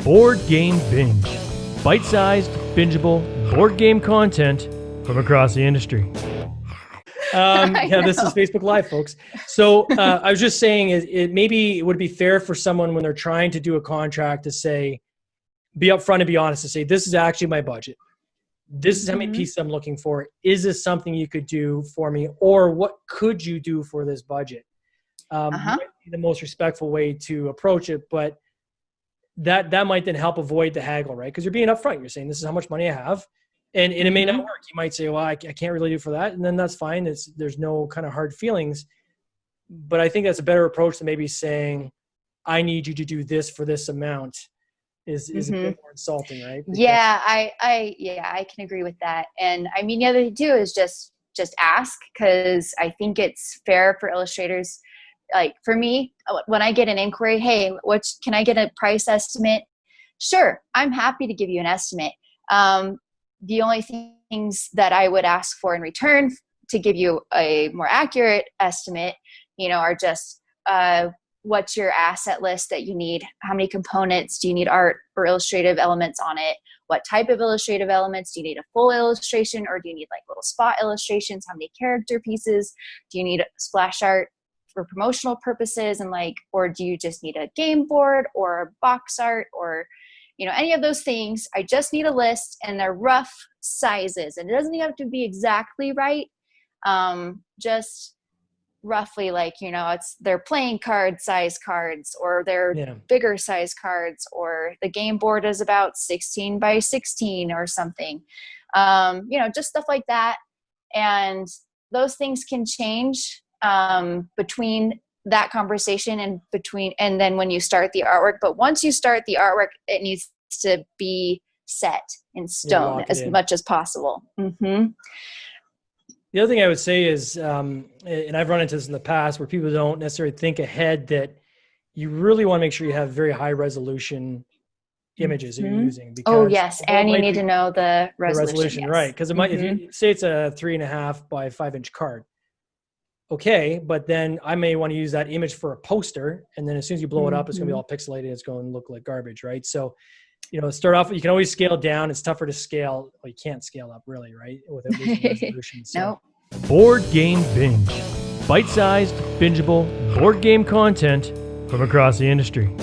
Board Game Binge. Bite-sized, bingeable board game content from across the industry. This is Facebook Live, folks. So I was just saying it would be fair for someone when they're trying to do a contract to say, be upfront and be honest to say, this is actually my budget. This is how many pieces I'm looking for. Is this something you could do for me? Or what could you do for this budget? Might be the most respectful way to approach it, but that might then help avoid the haggle, right? Because you're being upfront. You're saying, this is how much money I have. And it may not work. You might say, well, I can't really do for that. And then that's fine. There's no kind of hard feelings. But I think that's a better approach than maybe saying, I need you to do this for this amount is a bit more insulting, right? Because I can agree with that. And I mean, the other thing too is just ask, because I think it's fair for illustrators. Like for me, when I get an inquiry, hey, can I get a price estimate? Sure, I'm happy to give you an estimate. The only things that I would ask for in return to give you a more accurate estimate, are just what's your asset list that you need? How many components do you need, art or illustrative elements on it? What type of illustrative elements? Do you need a full illustration, or do you need like little spot illustrations? How many character pieces? Do you need splash art for promotional purposes, and or do you just need a game board or a box art, or any of those things? I just need a list, and they're rough sizes, and it doesn't have to be exactly right. Just roughly, it's their playing card size cards, or their bigger size cards, or the game board is about 16 by 16 or something. Just stuff like that. And those things can change between that conversation and then when you start the artwork. But once you start the artwork, it needs to be set in stone as much as possible. The other thing I would say is, and I've run into this in the past, where people don't necessarily think ahead, that you really want to make sure you have very high resolution images that you're using. Because and you need to know the resolution. Yes. Right? Because it might, if you say it's a 3.5 by 5 inch card. Okay, but then I may want to use that image for a poster, and then as soon as you blow it up, it's going to be all pixelated. It's going to look like garbage, right? So, start off. You can always scale down. It's tougher to scale. Well, you can't scale up, really, right? Without losing resolution. So. Nope. Board Game Binge, bite-sized, bingeable board game content from across the industry.